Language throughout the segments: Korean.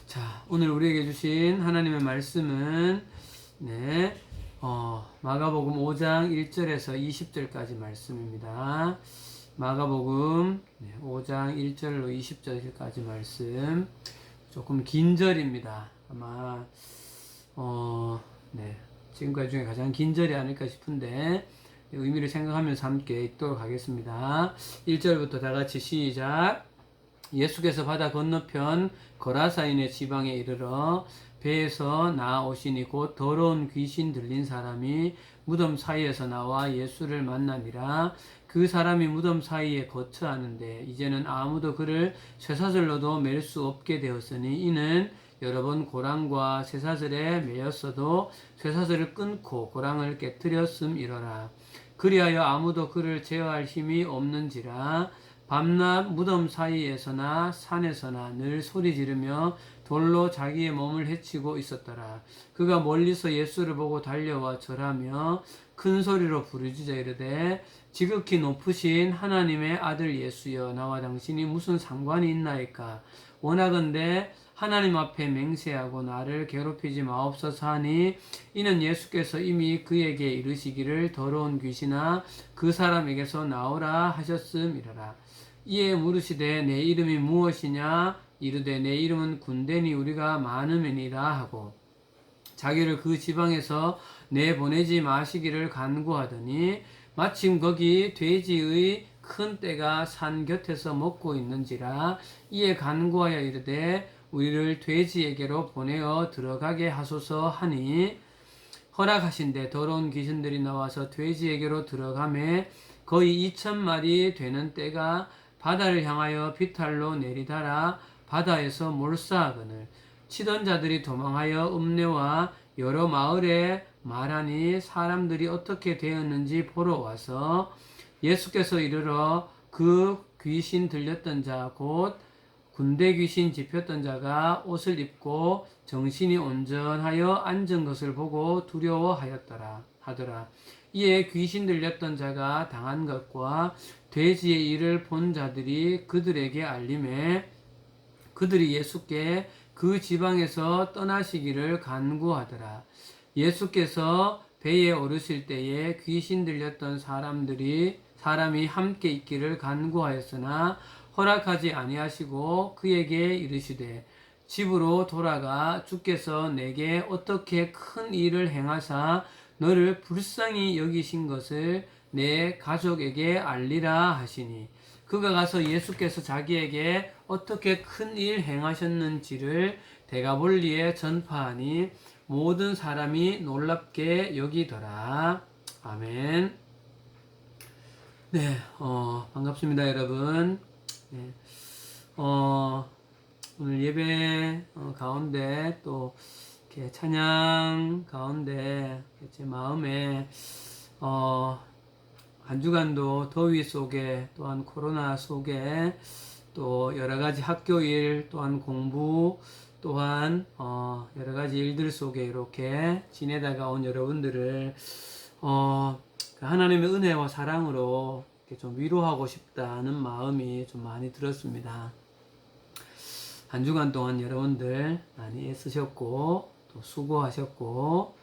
자, 오늘 우리에게 주신 하나님의 말씀은 마가복음 5장 1절에서 20절까지 말씀입니다. 마가복음 5장 1절로 20절까지 말씀. 조금 긴 절입니다. 아마 지금까지 중에 가장 긴 절이 아닐까 싶은데 의미를 생각하면서 함께 읽도록 하겠습니다. 1절부터 다 같이 시작. 예수께서 바다 건너편 거라사인의 지방에 이르러 배에서 나아오시니 곧 더러운 귀신 들린 사람이 무덤 사이에서 나와 예수를 만나니라. 그 사람이 무덤 사이에 거처하는데 이제는 아무도 그를 쇠사슬로도 맬 수 없게 되었으니 이는 여러 번 고랑과 쇠사슬에 매였어도 쇠사슬을 끊고 고랑을 깨뜨렸음이러라. 그리하여 아무도 그를 제어할 힘이 없는지라. 밤낮 무덤 사이에서나 산에서나 늘 소리 지르며 돌로 자기의 몸을 해치고 있었더라. 그가 멀리서 예수를 보고 달려와 절하며 큰 소리로 부르짖어 이르되 지극히 높으신 하나님의 아들 예수여, 나와 당신이 무슨 상관이 있나이까? 원하건대 하나님 앞에 맹세하고 나를 괴롭히지 마옵소서 하니, 이는 예수께서 이미 그에게 이르시기를 더러운 귀신아 그 사람에게서 나오라 하셨음이러라. 이에 물으시되 내 이름이 무엇이냐? 이르되 내 이름은 군대니 우리가 많음이니라 하고 자기를 그 지방에서 내보내지 마시기를 간구하더니 마침 거기 돼지의 큰 떼가 산 곁에서 먹고 있는지라. 이에 간구하여 이르되 우리를 돼지에게로 보내어 들어가게 하소서 하니 허락하신대 더러운 귀신들이 나와서 돼지에게로 들어가매 거의 2,000마리 되는 떼가 바다를 향하여 비탈로 내리달아 바다에서 몰사하거늘 치던 자들이 도망하여 읍내와 여러 마을에 말하니 사람들이 어떻게 되었는지 보러 와서 예수께서 이르러 그 귀신 들렸던 자 곧 군대 귀신 집혔던 자가 옷을 입고 정신이 온전하여 앉은 것을 보고 두려워하였더라 하더라. 이에 귀신 들렸던 자가 당한 것과 돼지의 일을 본 자들이 그들에게 알림해 그들이 예수께 그 지방에서 떠나시기를 간구하더라. 예수께서 배에 오르실 때에 귀신 들렸던 사람이 함께 있기를 간구하였으나 허락하지 아니하시고 그에게 이르시되 집으로 돌아가 주께서 내게 어떻게 큰 일을 행하사 너를 불쌍히 여기신 것을 내 가족에게 알리라 하시니, 그가 가서 예수께서 자기에게 어떻게 큰 일 행하셨는지를 데가볼리에 전파하니 모든 사람이 놀랍게 여기더라. 아멘. 반갑습니다, 여러분. 오늘 예배 가운데 또 이렇게 찬양 가운데 제 마음에 한 주간도 더위 속에 또한 코로나 속에 또 여러 가지 학교 일 또한 공부 또한 여러 가지 일들 속에 이렇게 지내다가 온 여러분들을 하나님의 은혜와 사랑으로 이렇게 좀 위로하고 싶다는 마음이 좀 많이 들었습니다. 한 주간 동안 여러분들 많이 애쓰셨고 또 수고하셨고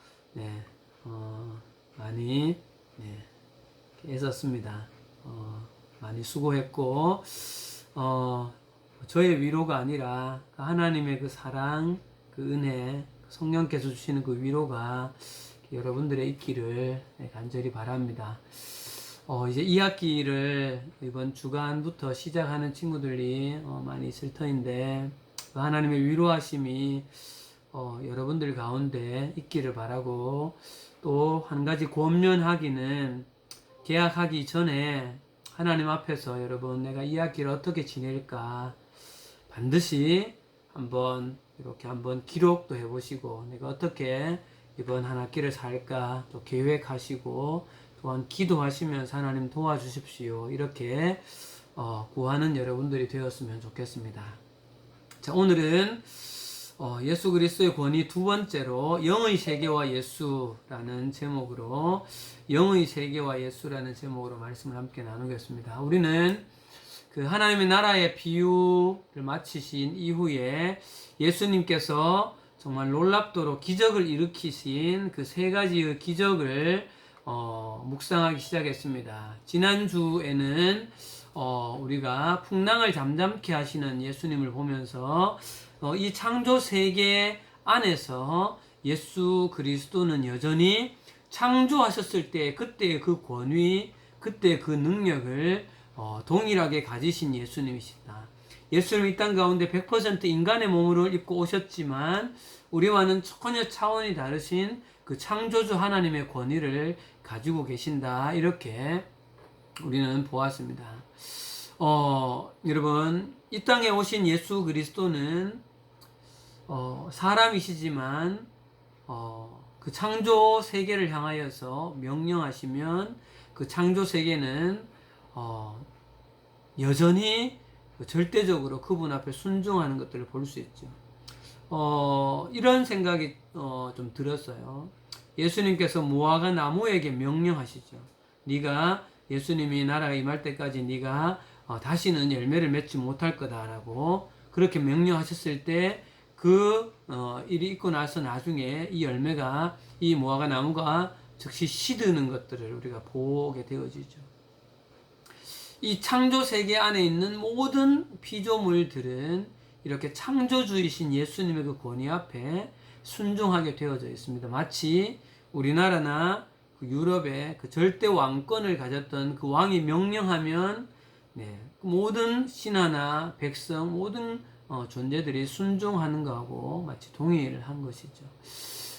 많이 애썼습니다. 많이 수고했고 저의 위로가 아니라 하나님의 그 사랑, 그 은혜, 성령께서 주시는 그 위로가 여러분들의 있기를 간절히 바랍니다. 이제 2학기를 이번 주간부터 시작하는 친구들이 많이 있을 터인데 그 하나님의 위로하심이 여러분들 가운데 있기를 바라고, 또 한 가지 권면하기는 개학하기 전에 하나님 앞에서 여러분 내가 2학기를 어떻게 지낼까 반드시 이렇게 한번 기록도 해보시고 내가 어떻게 이번 한 학기를 살까 또 계획하시고 또한 기도하시면서 하나님 도와주십시오 이렇게 구하는 여러분들이 되었으면 좋겠습니다. 자, 오늘은 예수 그리스도의 권위 두 번째로 영의 세계와 예수라는 제목으로 말씀을 함께 나누겠습니다. 우리는 그 하나님의 나라의 비유를 마치신 이후에 예수님께서 정말 놀랍도록 기적을 일으키신 그 세 가지의 기적을 묵상하기 시작했습니다. 지난주에는 우리가 풍랑을 잠잠케 하시는 예수님을 보면서 이 창조 세계 안에서 예수 그리스도는 여전히 창조하셨을 때 그때의 그 권위, 그때의 그 능력을 동일하게 가지신 예수님이시다. 예수님 이 땅 가운데 100% 인간의 몸을 입고 오셨지만 우리와는 전혀 차원이 다르신 그 창조주 하나님의 권위를 가지고 계신다. 이렇게 우리는 보았습니다. 여러분, 이 땅에 오신 예수 그리스도는 사람이시지만 그 창조 세계를 향하여서 명령하시면 그 창조 세계는 여전히 절대적으로 그분 앞에 순종하는 것들을 볼 수 있죠. 이런 생각이 좀 들었어요. 예수님께서 무화과 나무에게 명령하시죠. 네가 예수님이 나라가 임할 때까지 네가 다시는 열매를 맺지 못할 거다라고 그렇게 명령하셨을 때 그 일이 있고 나서 나중에 이 열매가 이 무화과 나무가 즉시 시드는 것들을 우리가 보게 되어지죠. 이 창조 세계 안에 있는 모든 피조물들은 이렇게 창조주이신 예수님의 그 권위 앞에 순종하게 되어져 있습니다. 마치 우리나라나 그 유럽의 그 절대 왕권을 가졌던 그 왕이 명령하면 모든 신하나 백성 모든 존재들이 순종하는 것하고 마치 동의를 한 것이죠.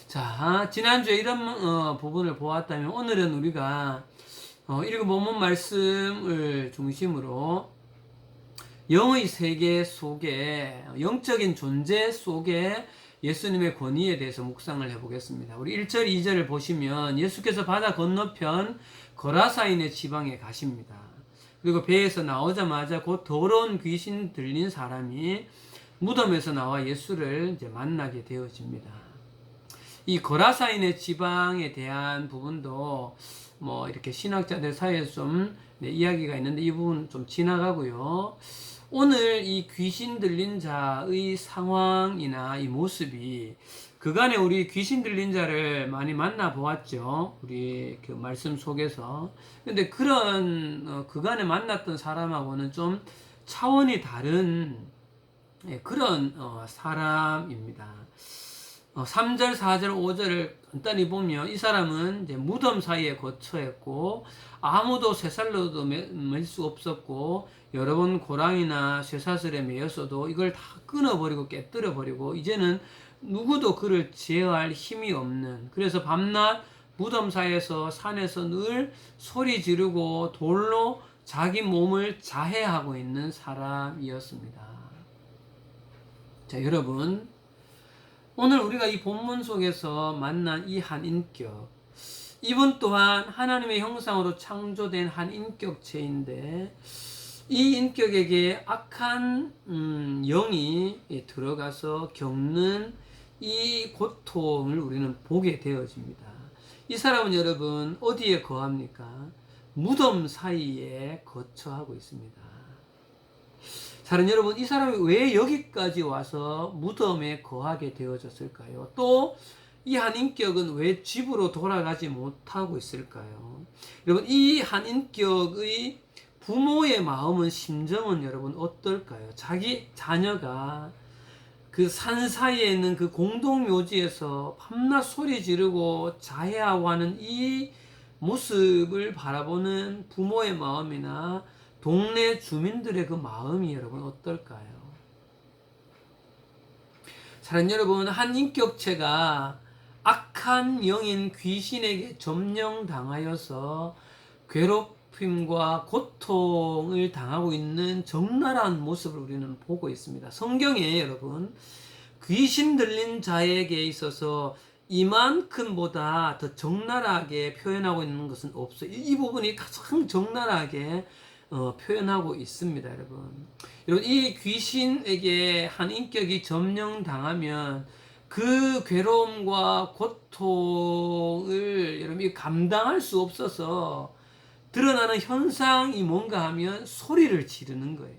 자, 지난주에 이런 부분을 보았다면 오늘은 우리가 읽은 본문 말씀을 중심으로 영의 세계 속에 영적인 존재 속에 예수님의 권위에 대해서 묵상을 해보겠습니다. 우리 1절 2절을 보시면 예수께서 바다 건너편 거라사인의 지방에 가십니다. 그리고 배에서 나오자마자 곧 더러운 귀신 들린 사람이 무덤에서 나와 예수를 이제 만나게 되어집니다. 이 거라사인의 지방에 대한 부분도 뭐 이렇게 신학자들 사이에서 좀 이야기가 있는데 이 부분 좀 지나가고요. 오늘 이 귀신 들린 자의 상황이나 이 모습이 그간에 우리 귀신 들린 자를 많이 만나 보았죠. 우리 그 말씀 속에서. 근데 그런 그간에 만났던 사람하고는 좀 차원이 다른 그런 사람입니다. 3절, 4절, 5절을 간단히 보면 이 사람은 이제 무덤 사이에 거처했고 아무도 쇠살로도 맬 수 없었고 여러 번 고랑이나 쇠사슬에 매였어도 이걸 다 끊어버리고 깨뜨려버리고 이제는 누구도 그를 제어할 힘이 없는, 그래서 밤낮 무덤 사이에서 산에서 늘 소리 지르고 돌로 자기 몸을 자해하고 있는 사람이었습니다. 자, 여러분, 오늘 우리가 이 본문 속에서 만난 이 한 인격, 이분 또한 하나님의 형상으로 창조된 한 인격체인데 이 인격에게 악한 영이 들어가서 겪는 이 고통을 우리는 보게 되어집니다. 이 사람은 여러분 어디에 거합니까? 무덤 사이에 거처하고 있습니다. 사랑 여러분, 이 사람이 왜 여기까지 와서 무덤에 거하게 되어졌을까요? 또 이 한 인격은 왜 집으로 돌아가지 못하고 있을까요? 여러분, 이 한 인격의 부모의 마음은, 심정은 여러분 어떨까요? 자기 자녀가 그 산 사이에 있는 그 공동묘지에서 밤낮 소리 지르고 자해하고 하는 이 모습을 바라보는 부모의 마음이나 동네 주민들의 그 마음이 여러분 어떨까요? 사랑하는 여러분, 한 인격체가 악한 영인 귀신에게 점령당하여서 괴롭힘과 고통을 당하고 있는 적나라한 모습을 우리는 보고 있습니다. 성경에 여러분 귀신 들린 자에게 있어서 이만큼보다 더 적나라하게 표현하고 있는 것은 없어요. 이 부분이 가장 적나라하게 표현하고 있습니다, 여러분. 여러분, 이 귀신에게 한 인격이 점령당하면 그 괴로움과 고통을 여러분이 감당할 수 없어서 드러나는 현상이 뭔가 하면 소리를 지르는 거예요.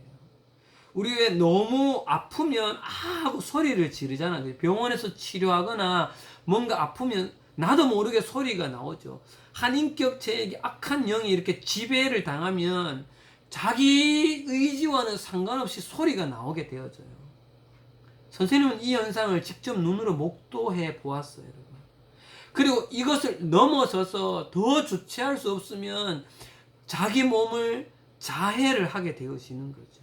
우리 왜 너무 아프면 하고 소리를 지르잖아요. 병원에서 치료하거나 뭔가 아프면 나도 모르게 소리가 나오죠. 한 인격체에게 악한 영이 이렇게 지배를 당하면 자기 의지와는 상관없이 소리가 나오게 되어져요. 선생님은 이 현상을 직접 눈으로 목도해 보았어요, 여러분. 그리고 이것을 넘어서서 더 주체할 수 없으면 자기 몸을 자해를 하게 되어지는 거죠.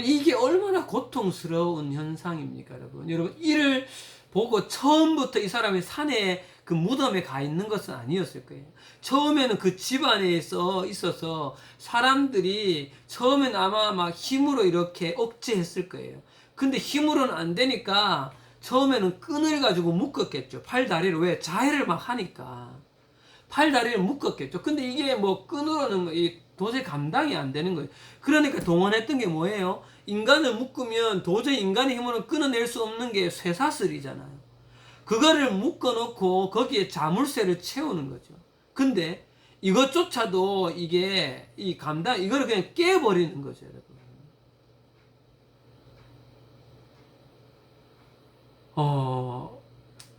이게 얼마나 고통스러운 현상입니까, 여러분? 여러분, 이를 보고 처음부터 이 사람이 산에 그 무덤에 가 있는 것은 아니었을 거예요. 처음에는 그 집안에서 있어서 사람들이 처음엔 아마 막 힘으로 이렇게 억제했을 거예요. 근데 힘으로는 안 되니까 처음에는 끈을 가지고 묶었겠죠. 팔, 다리를. 왜? 자해를 막 하니까. 팔, 다리를 묶었겠죠. 근데 이게 뭐 끈으로는 도저히 감당이 안 되는 거예요. 그러니까 동원했던 게 뭐예요? 인간을 묶으면 도저히 인간의 힘으로 끊어낼 수 없는 게 쇠사슬이잖아요. 그거를 묶어놓고 거기에 자물쇠를 채우는 거죠. 근데 이것조차도 이게 이거를 그냥 깨버리는 거죠, 여러분.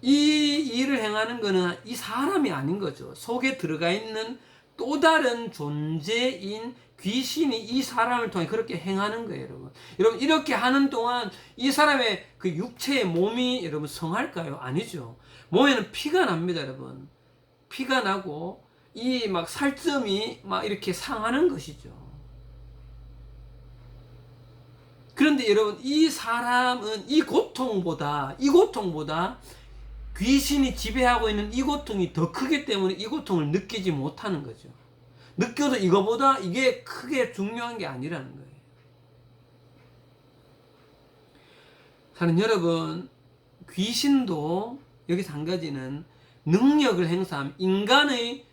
이 일을 행하는 거는 이 사람이 아닌 거죠. 속에 들어가 있는 또 다른 존재인 귀신이 이 사람을 통해 그렇게 행하는 거예요, 여러분. 여러분, 이렇게 하는 동안 이 사람의 그 육체의 몸이 여러분 성할까요? 아니죠. 몸에는 피가 납니다, 여러분. 피가 나고 이 막 살점이 막 이렇게 상하는 것이죠. 그런데 여러분, 이 사람은 이 고통보다 귀신이 지배하고 있는 이 고통이 더 크기 때문에 이 고통을 느끼지 못하는 거죠. 느껴도 이거보다 이게 크게 중요한 게 아니라는 거예요. 사는 여러분, 귀신도 여기서 한 가지는 능력을 행사함, 인간의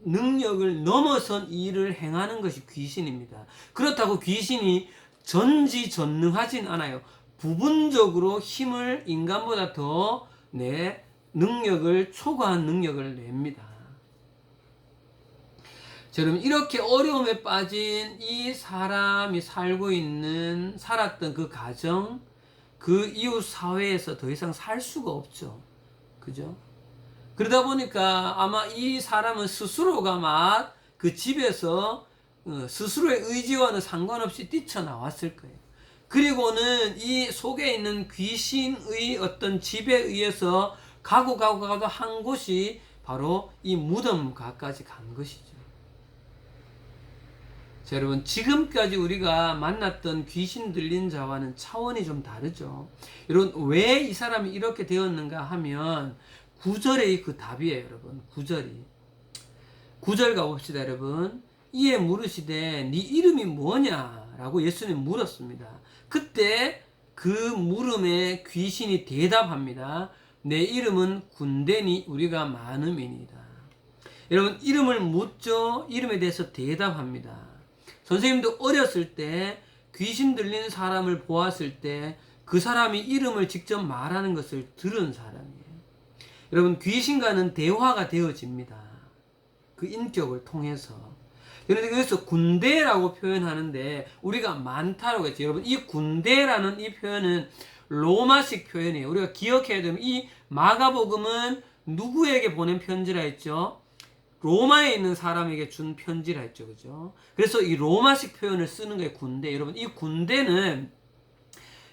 능력을 넘어선 일을 행하는 것이 귀신입니다. 그렇다고 귀신이 전지전능하진 않아요. 부분적으로 힘을 인간보다 더 능력을 초과한 능력을 냅니다. 자, 여러분, 이렇게 어려움에 빠진 이 사람이 살았던 그 가정, 그 이웃 사회에서 더 이상 살 수가 없죠. 그죠? 그러다 보니까 아마 이 사람은 스스로가 막 그 집에서 스스로의 의지와는 상관없이 뛰쳐나왔을 거예요. 그리고는 이 속에 있는 귀신의 어떤 집에 의해서 가고 한 곳이 바로 이 무덤가까지 간 것이죠. 자, 여러분, 지금까지 우리가 만났던 귀신 들린 자와는 차원이 좀 다르죠. 여러분, 왜 이 사람이 이렇게 되었는가 하면 9절의 그 답이에요, 여러분. 9절 가봅시다, 여러분. 이에 물으시되 네 이름이 뭐냐라고 예수님 물었습니다. 그때 그 물음에 귀신이 대답합니다. 내 이름은 군대니 우리가 많음이니이다. 여러분, 이름을 묻죠. 이름에 대해서 대답합니다. 선생님도 어렸을 때 귀신 들린 사람을 보았을 때 그 사람이 이름을 직접 말하는 것을 들은 사람이에요. 여러분, 귀신과는 대화가 되어집니다. 그 인격을 통해서. 그런데 여기서 군대라고 표현하는데 우리가 많다라고 했죠. 여러분, 이 군대라는 이 표현은 로마식 표현이에요. 우리가 기억해야 되면 이 마가복음은 누구에게 보낸 편지라 했죠? 로마에 있는 사람에게 준 편지라 했죠. 그죠? 그래서 이 로마식 표현을 쓰는 거예요. 군대. 여러분, 이 군대는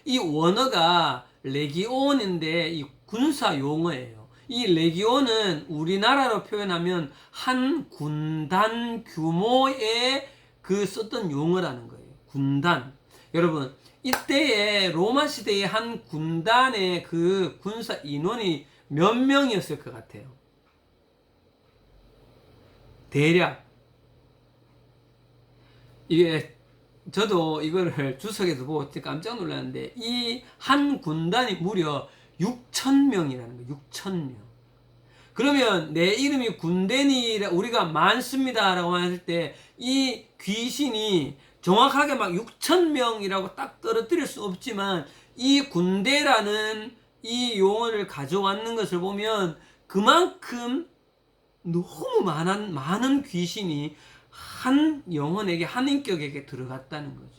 이 원어가 레기온인데 이 군사 용어예요. 이 레기온은 우리나라로 표현하면 한 군단 규모의 그 썼던 용어라는 거예요. 군단. 여러분, 이때에 로마 시대의 한 군단의 그 군사 인원이 몇 명이었을 것 같아요? 대략. 이게 저도 이거를 주석에서 보고 깜짝 놀랐는데 이 한 군단이 무려 6,000명이라는 거예요. 6,000명. 그러면 내 이름이 군대니 우리가 많습니다 라고 했을 때 이 귀신이 정확하게 막 6,000명이라고 딱 떨어뜨릴 수 없지만 이 군대라는 이 용어를 가져왔는 것을 보면 그만큼 너무 많은 귀신이 한 영혼에게, 한 인격에게 들어갔다는 거죠.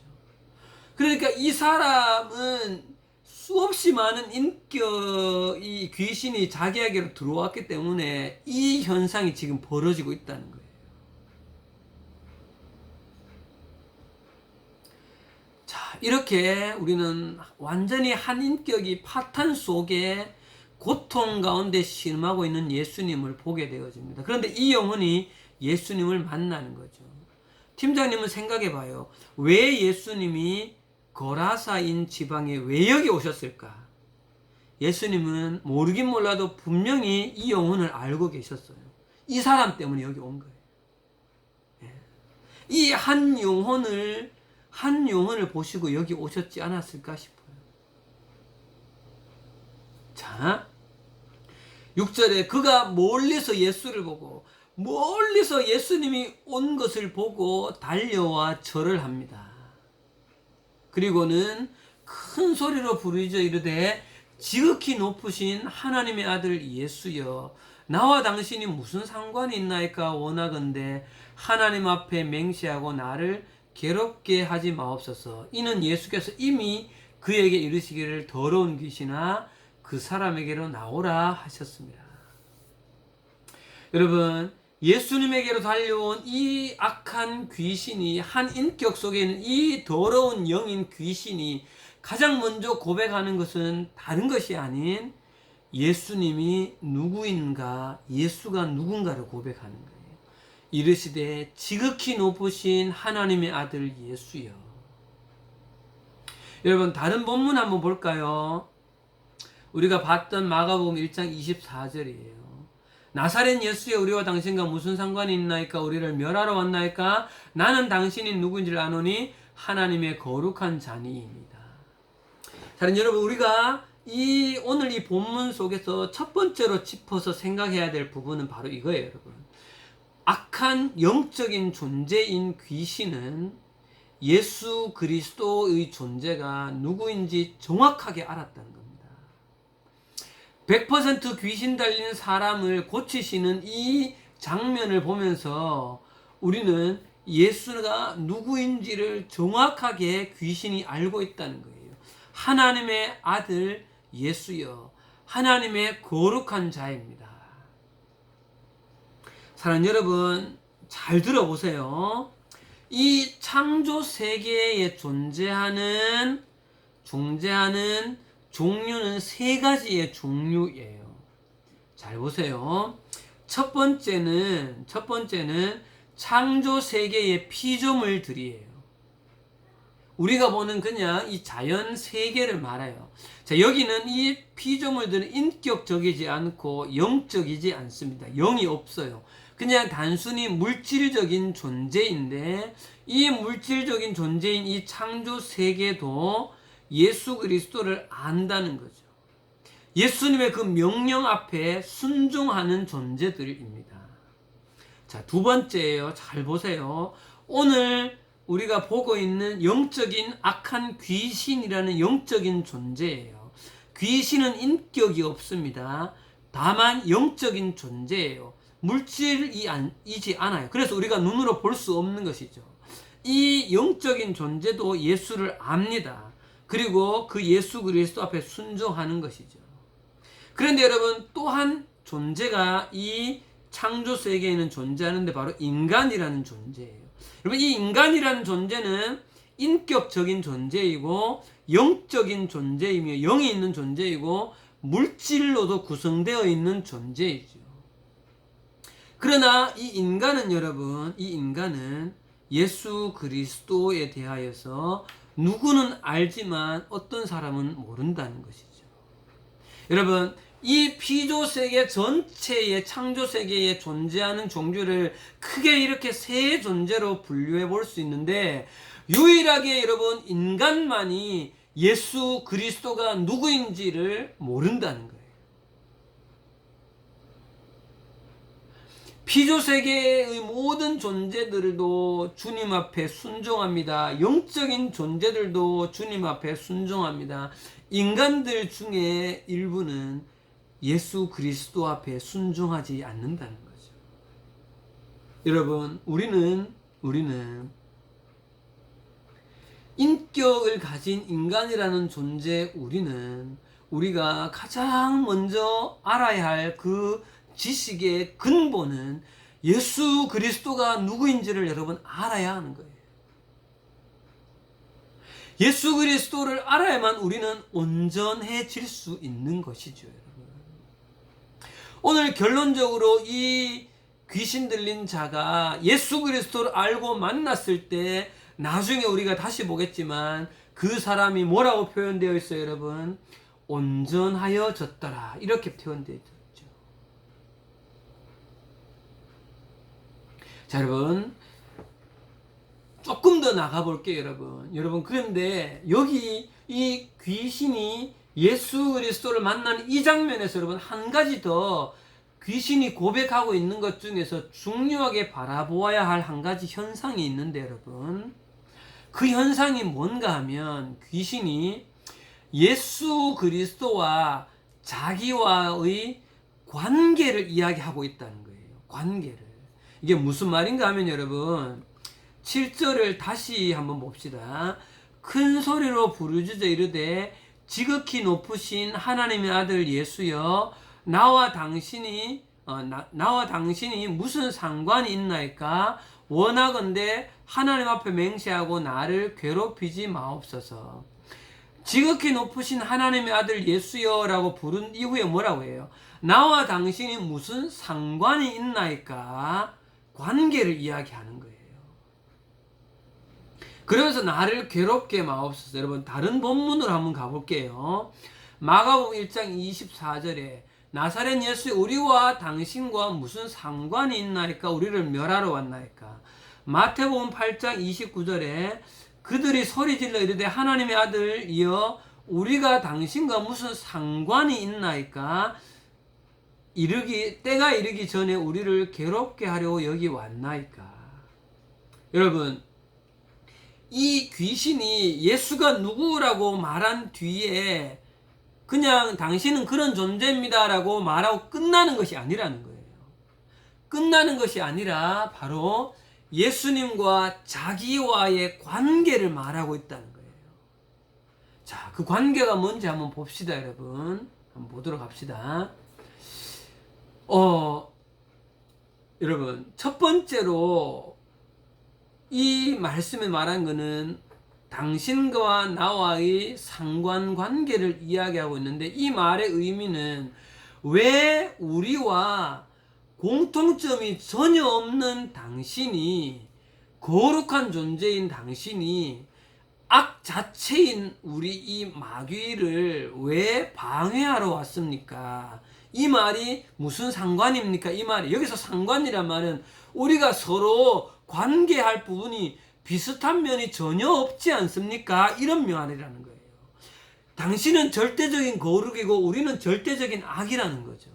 그러니까 이 사람은 수없이 많은 이 귀신이 자기에게로 들어왔기 때문에 이 현상이 지금 벌어지고 있다는 거예요. 자, 이렇게 우리는 완전히 한 인격이 파탄 속에 고통 가운데 신음하고 있는 예수님을 보게 되어집니다. 그런데 이 영혼이 예수님을 만나는 거죠. 팀장님은 생각해 봐요. 왜 예수님이 거라사인 지방에 왜 여기 오셨을까? 예수님은 모르긴 몰라도 분명히 이 영혼을 알고 계셨어요. 이 사람 때문에 여기 온 거예요. 이 한 영혼을 보시고 여기 오셨지 않았을까 싶어요. 자, 6절에 그가 멀리서 예수를 보고, 멀리서 예수님이 온 것을 보고 달려와 절을 합니다. 그리고는 큰 소리로 부르짖어 이르되 지극히 높으신 하나님의 아들 예수여, 나와 당신이 무슨 상관이 있나이까? 원하건대 하나님 앞에 맹세하고 나를 괴롭게 하지 마옵소서. 이는 예수께서 이미 그에게 이르시기를 더러운 귀신아 그 사람에게로 나오라 하셨습니다. 여러분, 예수님에게로 달려온 이 악한 귀신이, 한 인격 속에 있는 이 더러운 영인 귀신이 가장 먼저 고백하는 것은 다른 것이 아닌 예수님이 누구인가, 예수가 누군가를 고백하는 거예요. 이르시되 지극히 높으신 하나님의 아들 예수여. 여러분, 다른 본문 한번 볼까요? 우리가 봤던 마가복음 1장 24절이에요. 나사렛 예수여, 우리와 당신과 무슨 상관이 있나이까? 우리를 멸하러 왔나이까? 나는 당신이 누구인지를 아노니 하나님의 거룩한 자니입니다. 자, 여러분, 우리가 오늘 이 본문 속에서 첫 번째로 짚어서 생각해야 될 부분은 바로 이거예요, 여러분. 악한 영적인 존재인 귀신은 예수 그리스도의 존재가 누구인지 정확하게 알았다는 겁니다. 100% 귀신 달린 사람을 고치시는 이 장면을 보면서 우리는 예수가 누구인지를 정확하게 귀신이 알고 있다는 거예요. 하나님의 아들 예수여, 하나님의 거룩한 자입니다. 사랑하는 여러분, 잘 들어보세요. 이 창조 세계에 존재하는 종류는 세 가지의 종류예요. 잘 보세요. 첫 번째는 창조 세계의 피조물들이에요. 우리가 보는 그냥 이 자연 세계를 말해요. 자, 여기는 이 피조물들은 인격적이지 않고 영적이지 않습니다. 영이 없어요. 그냥 단순히 물질적인 존재인데, 이 물질적인 존재인 이 창조 세계도 예수 그리스도를 안다는 거죠. 예수님의 그 명령 앞에 순종하는 존재들입니다. 자, 두 번째예요. 잘 보세요. 오늘 우리가 보고 있는 영적인 악한 귀신이라는 영적인 존재예요. 귀신은 인격이 없습니다. 다만 영적인 존재예요. 물질이지 않아요. 그래서 우리가 눈으로 볼 수 없는 것이죠. 이 영적인 존재도 예수를 압니다. 그리고 그 예수 그리스도 앞에 순종하는 것이죠. 그런데 여러분, 또한 존재가 이 창조 세계에는 존재하는데 바로 인간이라는 존재예요. 여러분, 이 인간이라는 존재는 인격적인 존재이고 영적인 존재이며 영이 있는 존재이고 물질로도 구성되어 있는 존재이죠. 그러나 이 인간은 예수 그리스도에 대하여서 누구는 알지만 어떤 사람은 모른다는 것이죠. 여러분, 이 피조세계 전체의 창조세계에 존재하는 종류를 크게 이렇게 세 존재로 분류해 볼 수 있는데, 유일하게 여러분, 인간만이 예수 그리스도가 누구인지를 모른다는 거예요. 피조세계의 모든 존재들도 주님 앞에 순종합니다. 영적인 존재들도 주님 앞에 순종합니다. 인간들 중에 일부는 예수 그리스도 앞에 순종하지 않는다는 거죠. 여러분, 우리는 인격을 가진 인간이라는 존재, 우리가 가장 먼저 알아야 할 그 지식의 근본은 예수 그리스도가 누구인지를 여러분 알아야 하는 거예요. 예수 그리스도를 알아야만 우리는 온전해질 수 있는 것이죠, 여러분. 오늘 결론적으로 이 귀신 들린 자가 예수 그리스도를 알고 만났을 때 나중에 우리가 다시 보겠지만 그 사람이 뭐라고 표현되어 있어요, 여러분? 온전하여졌더라. 이렇게 표현되어 있죠. 자, 여러분. 조금 더 나가볼게요, 여러분. 그런데 여기 이 귀신이 예수 그리스도를 만나는 이 장면에서 여러분 한 가지 더 귀신이 고백하고 있는 것 중에서 중요하게 바라보아야 할 한 가지 현상이 있는데 여러분. 그 현상이 뭔가 하면 귀신이 예수 그리스도와 자기와의 관계를 이야기하고 있다는 거예요. 관계를. 이게 무슨 말인가 하면 여러분 7절을 다시 한번 봅시다. 큰 소리로 부르짖어 이르되 지극히 높으신 하나님의 아들 예수여 나와 당신이 무슨 상관이 있나이까? 원하건대 하나님 앞에 맹세하고 나를 괴롭히지 마옵소서. 지극히 높으신 하나님의 아들 예수여 라고 부른 이후에 뭐라고 해요? 나와 당신이 무슨 상관이 있나이까? 관계를 이야기하는 거예요. 그러면서 나를 괴롭게 마옵소서. 여러분 다른 본문으로 한번 가볼게요. 마가복음 1장 24절에 나사렛 예수 우리와 당신과 무슨 상관이 있나이까? 우리를 멸하러 왔나이까? 마태복음 8장 29절에 그들이 소리질러 이르되 하나님의 아들이여 우리가 당신과 무슨 상관이 있나이까? 때가 이르기 전에 우리를 괴롭게 하려고 여기 왔나이까? 여러분 이 귀신이 예수가 누구라고 말한 뒤에 그냥 당신은 그런 존재입니다 라고 말하고 끝나는 것이 아니라는 거예요. 끝나는 것이 아니라 바로 예수님과 자기와의 관계를 말하고 있다는 거예요. 자, 그 관계가 뭔지 한번 봅시다, 여러분. 한번 보도록 합시다. 여러분, 첫 번째로 이 말씀에 말한 것은 당신과 나와의 상관관계를 이야기하고 있는데 이 말의 의미는 왜 우리와 공통점이 전혀 없는 당신이 거룩한 존재인 당신이 악 자체인 우리 이 마귀를 왜 방해하러 왔습니까? 이 말이 무슨 상관입니까? 이 말이 여기서 상관이란 말은 우리가 서로 관계할 부분이 비슷한 면이 전혀 없지 않습니까? 이런 말이라는 거예요. 당신은 절대적인 거룩이고 우리는 절대적인 악이라는 거죠.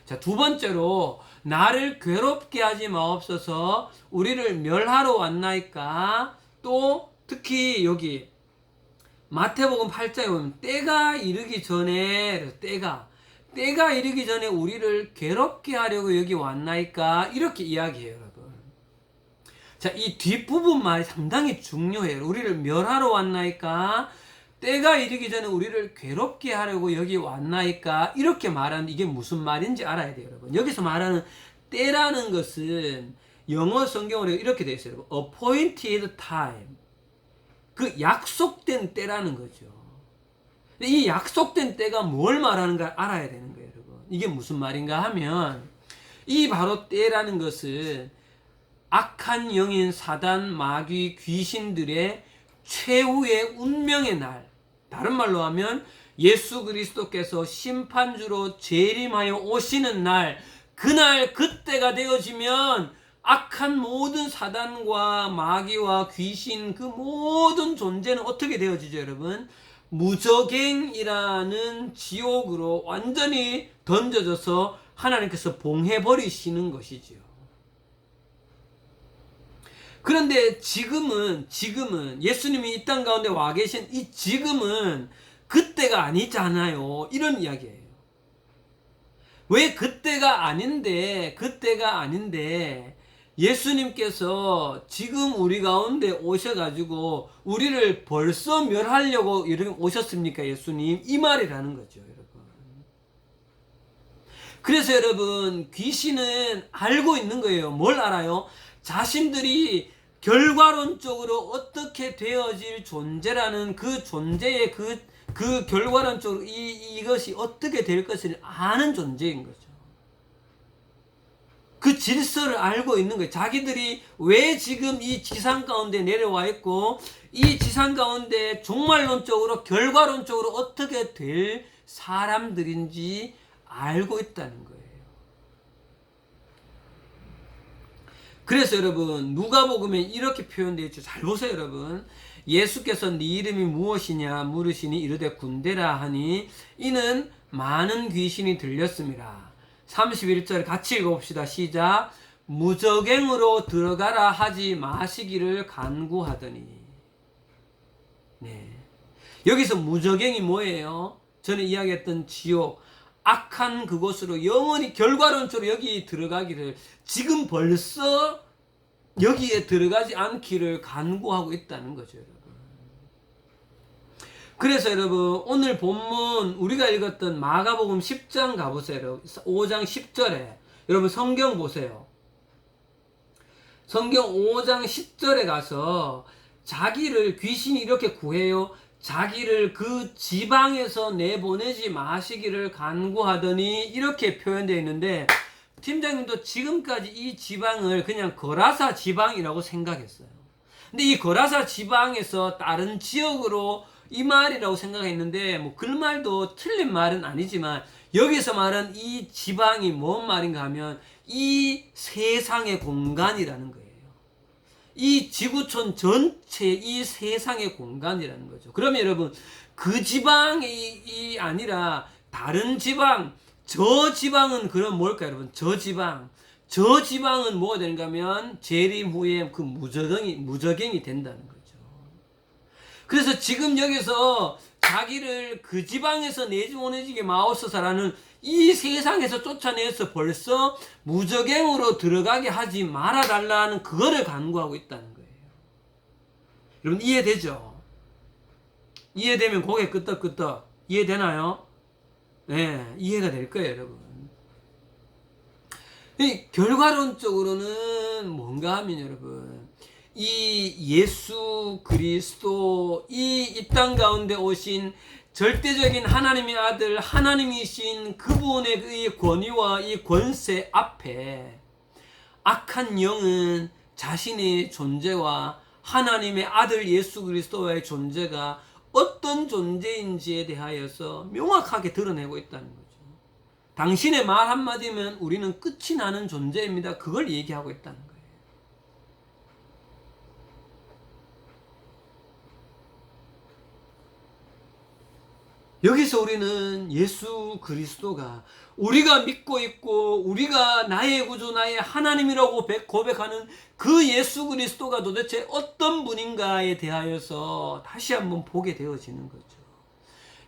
자, 두 번째로 나를 괴롭게 하지 마옵소서. 우리를 멸하러 왔나이까? 또 특히 여기 마태복음 8장에 보면 때가 이르기 전에 때가 이르기 전에 우리를 괴롭게 하려고 여기 왔나이까? 이렇게 이야기해요, 여러분. 자, 이 뒷부분 말이 상당히 중요해요. 우리를 멸하러 왔나이까? 때가 이르기 전에 우리를 괴롭게 하려고 여기 왔나이까? 이렇게 말하는 이게 무슨 말인지 알아야 돼요, 여러분. 여기서 말하는 때라는 것은 영어 성경으로 이렇게 되어 있어요, 여러분. appointed time. 그 약속된 때라는 거죠. 이 약속된 때가 뭘 말하는가 알아야 되는 거예요, 여러분. 이게 무슨 말인가 하면 이 바로 때라는 것은 악한 영인 사단, 마귀, 귀신들의 최후의 운명의 날, 다른 말로 하면 예수 그리스도께서 심판주로 재림하여 오시는 날, 그날 그때가 되어지면 악한 모든 사단과 마귀와 귀신 그 모든 존재는 어떻게 되어지죠, 여러분? 무저갱이라는 지옥으로 완전히 던져져서 하나님께서 봉해버리시는 것이지요. 그런데 지금은 예수님이 이 땅 가운데 와 계신 이 지금은 그때가 아니잖아요. 이런 이야기예요. 왜 그때가 아닌데 예수님께서 지금 우리 가운데 오셔가지고 우리를 벌써 멸하려고 이렇게 오셨습니까? 예수님 이 말이라는 거죠, 여러분. 그래서 여러분 귀신은 알고 있는 거예요. 뭘 알아요? 자신들이 결과론적으로 어떻게 되어질 존재라는 그 존재의 그 결과론적으로 이것이 어떻게 될 것을 아는 존재인 거죠. 그 질서를 알고 있는 거예요. 자기들이 왜 지금 이 지상 가운데 내려와 있고 이 지상 가운데 종말론적으로 결과론적으로 어떻게 될 사람들인지 알고 있다는 거예요. 그래서 여러분 누가복음에 이렇게 표현되어 있죠. 잘 보세요, 여러분. 예수께서 네 이름이 무엇이냐 물으시니 이르되 군대라 하니 이는 많은 귀신이 들렸습니다. 31절 같이 읽어봅시다. 시작. 무저갱으로 들어가라 하지 마시기를 간구하더니. 네. 여기서 무저갱이 뭐예요? 전에 이야기했던 지옥, 악한 그곳으로 영원히 결과론적으로 여기 들어가기를, 지금 벌써 여기에 들어가지 않기를 간구하고 있다는 거죠, 여러분. 그래서 여러분 오늘 본문 우리가 읽었던 마가복음 10장 가보세요. 5장 10절에 여러분 성경 보세요. 성경 5장 10절에 가서 자기를 귀신이 이렇게 구해요. 자기를 그 지방에서 내보내지 마시기를 간구하더니 이렇게 표현되어 있는데, 팀장님도 지금까지 이 지방을 그냥 거라사 지방이라고 생각했어요. 근데 이 거라사 지방에서 다른 지역으로 이 말이라고 생각했는데, 뭐 그 말도 틀린 말은 아니지만 여기서 말한 이 지방이 뭔 말인가 하면 이 세상의 공간이라는 거예요. 이 지구촌 전체 이 세상의 공간이라는 거죠. 그러면 여러분 그 지방이 아니라 다른 지방, 저 지방은 그럼 뭘까요, 여러분? 저 지방은 뭐가 되는가 하면 재림 후에 그 무저갱이 된다는 거죠. 그래서 지금 여기서 자기를 그 지방에서 내보내지게 마옵소서라는 이 세상에서 쫓아내서 벌써 무저갱으로 들어가게 하지 말아달라는 그거를 간구하고 있다는 거예요. 여러분 이해되죠? 이해되면 고개 끄덕끄덕. 이해되나요? 네, 이해가 될 거예요, 여러분. 이 결과론적으로는 뭔가 하면 여러분, 이 예수 그리스도 이 땅 가운데 오신 절대적인 하나님의 아들, 하나님이신 그분의 이 권위와 이 권세 앞에 악한 영은 자신의 존재와 하나님의 아들 예수 그리스도와의 존재가 어떤 존재인지에 대하여서 명확하게 드러내고 있다는 거죠. 당신의 말 한마디면 우리는 끝이 나는 존재입니다. 그걸 얘기하고 있다는 거예요. 여기서 우리는 예수 그리스도가 우리가 믿고 있고 우리가 나의 구주 나의 하나님이라고 고백하는 그 예수 그리스도가 도대체 어떤 분인가에 대하여서 다시 한번 보게 되어지는 거죠.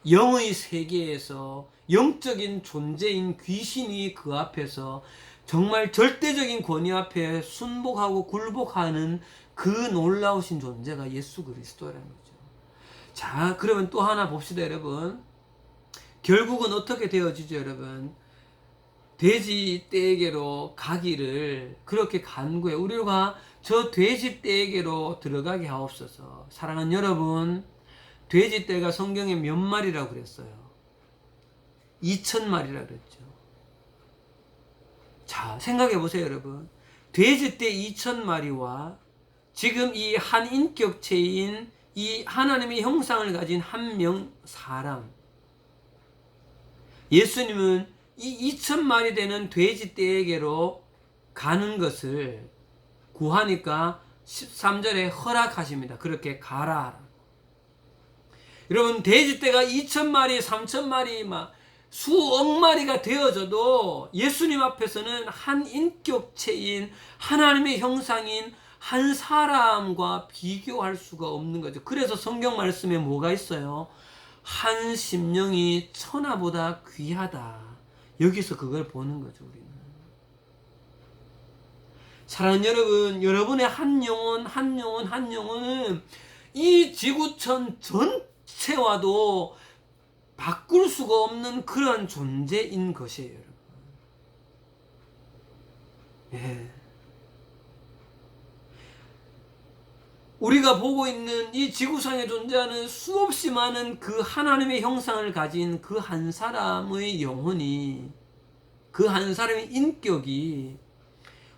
영의 세계에서 영적인 존재인 귀신이 그 앞에서 정말 절대적인 권위 앞에 순복하고 굴복하는 그 놀라우신 존재가 예수 그리스도라는 거죠. 자, 그러면 또 하나 봅시다, 여러분. 결국은 어떻게 되어지죠, 여러분? 돼지 떼에게로 가기를 그렇게 간구해. 우리가 저 돼지 떼에게로 들어가게 하옵소서. 사랑하는 여러분, 돼지 떼가 성경에 몇 마리라고 그랬어요? 2,000마리라고 그랬죠. 자, 생각해 보세요, 여러분. 돼지 떼 2,000마리와 지금 이 한 인격체인 이 하나님의 형상을 가진 한 명 사람, 예수님은 이 2,000마리 되는 돼지 떼에게로 가는 것을 구하니까 13절에 허락하십니다. 그렇게 가라. 여러분 돼지 떼가 2,000마리 3,000마리 막 수억 마리가 되어져도 예수님 앞에서는 한 인격체인 하나님의 형상인 한 사람과 비교할 수가 없는 거죠. 그래서 성경 말씀에 뭐가 있어요? 한 심령이 천하보다 귀하다. 여기서 그걸 보는 거죠, 우리는. 사랑하는 여러분, 여러분의 한 영혼, 한 영혼, 한 영혼은 이 지구촌 전체와도 바꿀 수가 없는 그런 존재인 것이에요, 여러분. 예. 우리가 보고 있는 이 지구상에 존재하는 수없이 많은 그 하나님의 형상을 가진 그 한 사람의 영혼이, 그 한 사람의 인격이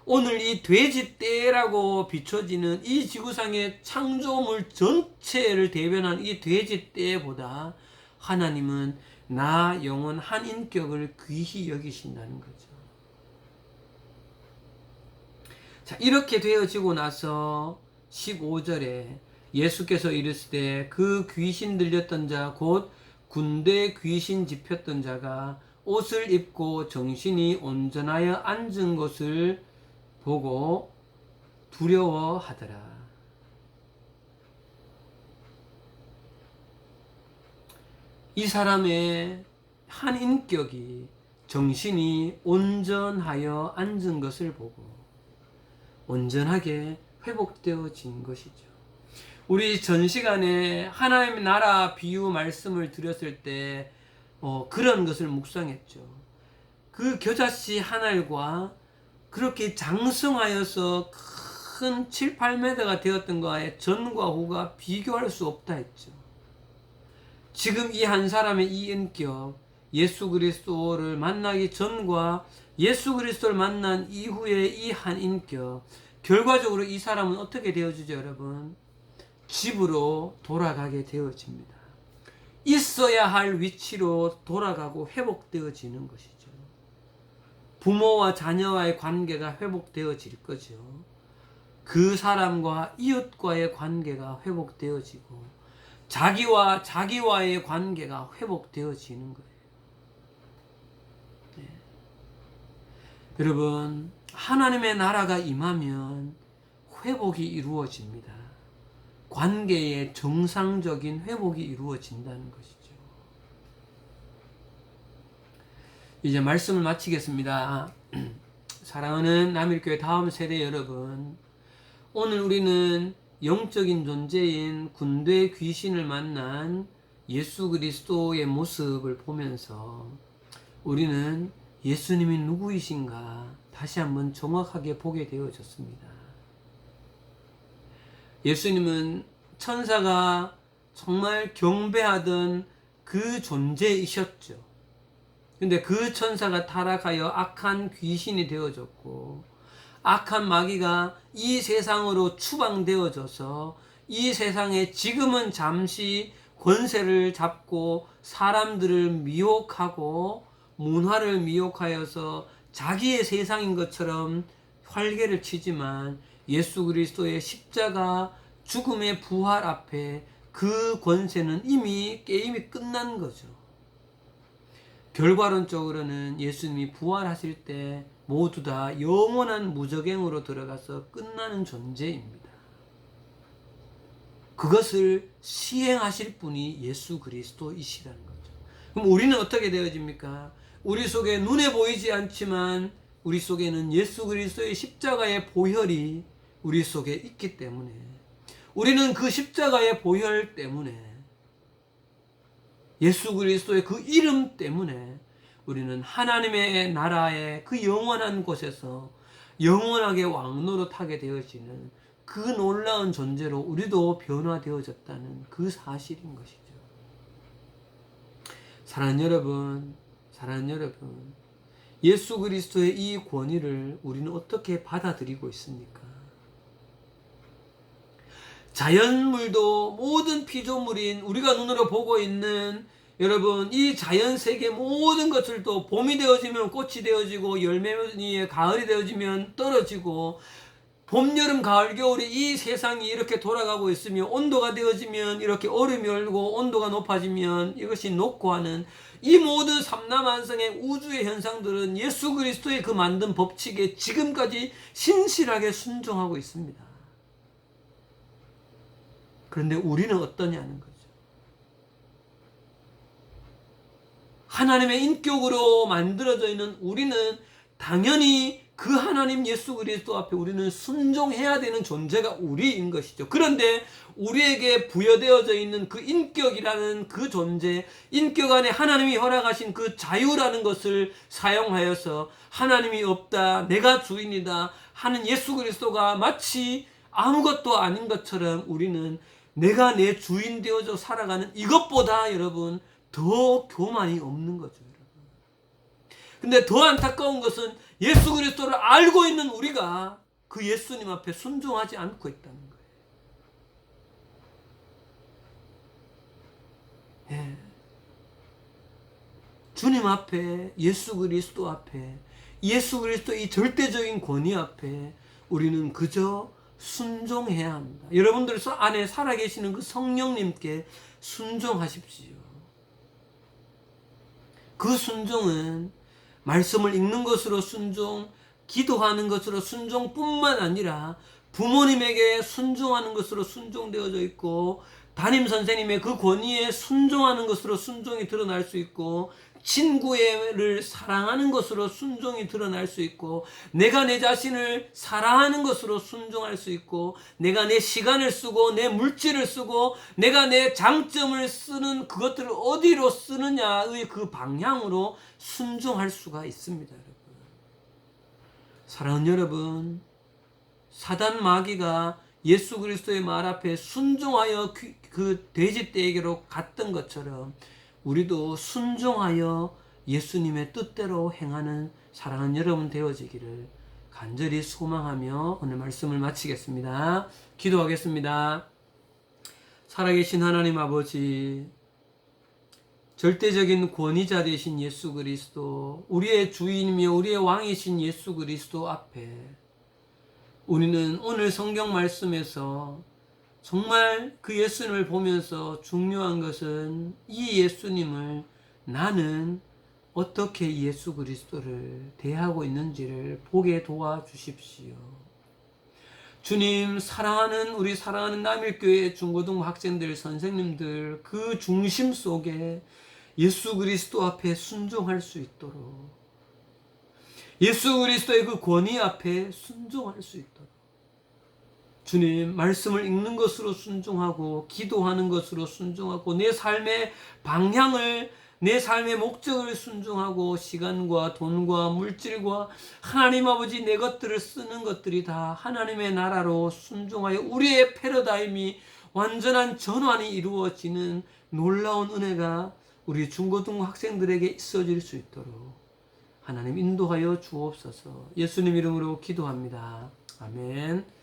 오늘 이 돼지떼라고 비춰지는 이 지구상의 창조물 전체를 대변한 이 돼지떼보다 하나님은 나 영혼 한 인격을 귀히 여기신다는 거죠. 자, 이렇게 되어지고 나서 15절에 예수께서 이르시되 그 귀신 들렸던 자 곧 군대 귀신 집혔던 자가 옷을 입고 정신이 온전하여 앉은 것을 보고 두려워하더라. 이 사람의 한 인격이 정신이 온전하여 앉은 것을 보고 온전하게 회복되어진 것이죠. 우리 전 시간에 하나님의 나라 비유 말씀을 드렸을 때 그런 것을 묵상했죠. 그 겨자씨 한 알과 그렇게 장성하여서 큰 7, 8m가 되었던 것의 전과 후가 비교할 수 없다 했죠. 지금 이 한 사람의 이 인격, 예수 그리스도를 만나기 전과 예수 그리스도를 만난 이후의 이 한 인격, 결과적으로 이 사람은 어떻게 되어지죠, 여러분? 집으로 돌아가게 되어집니다. 있어야 할 위치로 돌아가고 회복되어지는 것이죠. 부모와 자녀와의 관계가 회복되어질 거죠. 그 사람과 이웃과의 관계가 회복되어지고 자기와 자기와의 관계가 회복되어지는 거예요. 네. 여러분, 하나님의 나라가 임하면 회복이 이루어집니다. 관계의 정상적인 회복이 이루어진다는 것이죠. 이제 말씀을 마치겠습니다. 사랑하는 남일교회 다음 세대 여러분, 오늘 우리는 영적인 존재인 군대 귀신을 만난 예수 그리스도의 모습을 보면서 우리는 예수님이 누구이신가 다시 한번 정확하게 보게 되어졌습니다. 예수님은 천사가 정말 경배하던 그 존재이셨죠. 근데 그 천사가 타락하여 악한 귀신이 되어졌고 악한 마귀가 이 세상으로 추방되어져서 이 세상에 지금은 잠시 권세를 잡고 사람들을 미혹하고 문화를 미혹하여서 자기의 세상인 것처럼 활개를 치지만 예수 그리스도의 십자가 죽음의 부활 앞에 그 권세는 이미 게임이 끝난 거죠. 결과론적으로는 예수님이 부활하실 때 모두 다 영원한 무저갱으로 들어가서 끝나는 존재입니다. 그것을 시행하실 분이 예수 그리스도이시라는 거죠. 그럼 우리는 어떻게 되어집니까? 우리 속에 눈에 보이지 않지만 우리 속에는 예수 그리스도의 십자가의 보혈이 우리 속에 있기 때문에 우리는 그 십자가의 보혈 때문에 예수 그리스도의 그 이름 때문에 우리는 하나님의 나라의 그 영원한 곳에서 영원하게 왕노릇하게 되어지는 그 놀라운 존재로 우리도 변화되어졌다는 그 사실인 것이죠. 사랑하는 여러분, 예수 그리스도의 이 권위를 우리는 어떻게 받아들이고 있습니까? 자연물도 모든 피조물인 우리가 눈으로 보고 있는 여러분, 이 자연 세계 모든 것들도 봄이 되어지면 꽃이 되어지고 열매니 가을이 되어지면 떨어지고 봄, 여름, 가을, 겨울이 이 세상이 이렇게 돌아가고 있으며 온도가 되어지면 이렇게 얼음이 얼고 온도가 높아지면 이것이 녹고 하는 이 모든 삼라만상의 우주의 현상들은 예수 그리스도의 그 만든 법칙에 지금까지 신실하게 순종하고 있습니다. 그런데 우리는 어떠냐는 거죠. 하나님의 인격으로 만들어져 있는 우리는 당연히 그 하나님 예수 그리스도 앞에 우리는 순종해야 되는 존재가 우리인 것이죠. 그런데 우리에게 부여되어져 있는 그 인격이라는 그 존재, 인격 안에 하나님이 허락하신 그 자유라는 것을 사용하여서 하나님이 없다, 내가 주인이다 하는 예수 그리스도가 마치 아무것도 아닌 것처럼 우리는 내가 내 주인 되어져 살아가는 이것보다 여러분 더 교만이 없는 거죠. 근데 더 안타까운 것은 예수 그리스도를 알고 있는 우리가 그 예수님 앞에 순종하지 않고 있다는 거예요. 예. 주님 앞에, 예수 그리스도 앞에, 예수 그리스도의 절대적인 권위 앞에 우리는 그저 순종해야 합니다. 여러분들 안에 살아계시는 그 성령님께 순종하십시오. 그 순종은 말씀을 읽는 것으로 순종, 기도하는 것으로 순종뿐만 아니라 부모님에게 순종하는 것으로 순종되어져 있고, 담임 선생님의 그 권위에 순종하는 것으로 순종이 드러날 수 있고, 친구를 사랑하는 것으로 순종이 드러날 수 있고, 내가 내 자신을 사랑하는 것으로 순종할 수 있고, 내가 내 시간을 쓰고 내 물질을 쓰고 내가 내 장점을 쓰는 그것들을 어디로 쓰느냐의 그 방향으로 순종할 수가 있습니다. 여러분, 사랑하는 여러분, 사단 마귀가 예수 그리스도의 말 앞에 순종하여 그 돼지떼에게로 갔던 것처럼 우리도 순종하여 예수님의 뜻대로 행하는 사랑하는 여러분 되어지기를 간절히 소망하며 오늘 말씀을 마치겠습니다. 기도하겠습니다. 살아계신 하나님 아버지, 절대적인 권위자 되신 예수 그리스도, 우리의 주인이며 우리의 왕이신 예수 그리스도 앞에 우리는 오늘 성경 말씀에서 정말 그 예수님을 보면서 중요한 것은 이 예수님을 나는 어떻게 예수 그리스도를 대하고 있는지를 보게 도와주십시오. 주님, 우리 사랑하는 남일교회 중고등부 학생들, 선생님들 그 중심 속에 예수 그리스도 앞에 순종할 수 있도록, 예수 그리스도의 그 권위 앞에 순종할 수 있도록 주님, 말씀을 읽는 것으로 순종하고 기도하는 것으로 순종하고 내 삶의 방향을, 내 삶의 목적을 순종하고 시간과 돈과 물질과 하나님 아버지 내 것들을 쓰는 것들이 다 하나님의 나라로 순종하여 우리의 패러다임이 완전한 전환이 이루어지는 놀라운 은혜가 우리 중고등부 학생들에게 있어질 수 있도록 하나님 인도하여 주옵소서. 예수님 이름으로 기도합니다. 아멘.